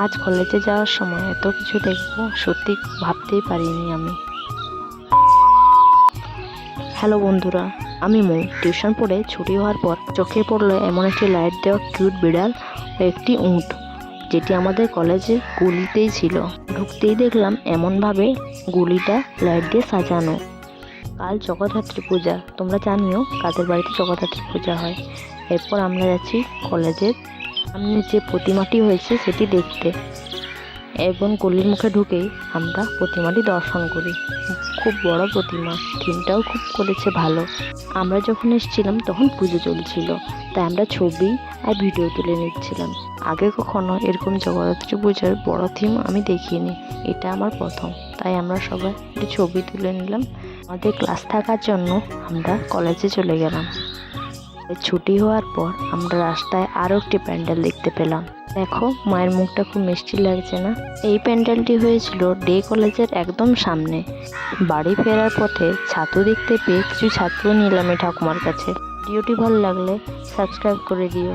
আজ কলেজে যাওয়ার সময় এত কিছু দেখবো সত্যি ভাবতেই পারিনি আমি। হ্যালো বন্ধুরা, আমি মৌ। টিউশন পড়ে ছুটি হওয়ার পর চোখে পড়লো এমন একটি লাইট দেওয়া কিউট বিড়াল ও একটি উট, যেটি আমাদের কলেজের গলিতেই ছিল। ঢুকতেই দেখলাম এমনভাবে গুলিটা লাইট দিয়ে সাজানো। কাল জগদ্ধাত্রী পূজা, তোমরা জানিও কাদের বাড়িতে জগদ্ধাত্রী পূজা হয়। এরপর আমরা যাচ্ছি কলেজের সামনে যে প্রতিমাটি হয়েছে সেটি দেখতে, এবং গলির মুখে ঢুকেই আমরা প্রতিমাটি দর্শন করি। খুব বড় প্রতিমা, থিমটাও খুব করেছে ভালো। আমরা যখন এসেছিলাম তখন পুজো চলছিল, তাই আমরা ছবি আর ভিডিও তুলে নিচ্ছিলাম। আগে কখনো এরকম জগদ্ধাত্রী পূজার বড় থিম আমি দেখিনি, এটা আমার প্রথম। তাই আমরা সবাই একটু ছবি তুলে নিলাম। আমাদের ক্লাস থাকার জন্য আমরা কলেজে চলে গেলাম। ছুটি হওয়ার পর আমরা রাস্তায় আরও একটি প্যান্ডেল দেখতে পেলাম। দেখো, মায়ের মুখটা খুব মিষ্টি লাগছে না? এই প্যান্ডেলটি হয়েছিল ডে কলেজের একদম সামনে। বাড়ি ফেরার পথে ছাতু দেখতে পেয়ে কিছু ছাতু নিলাম এই ঠাকুমার কাছে। ভিডিওটি ভালো লাগলে সাবস্ক্রাইব করে দিও।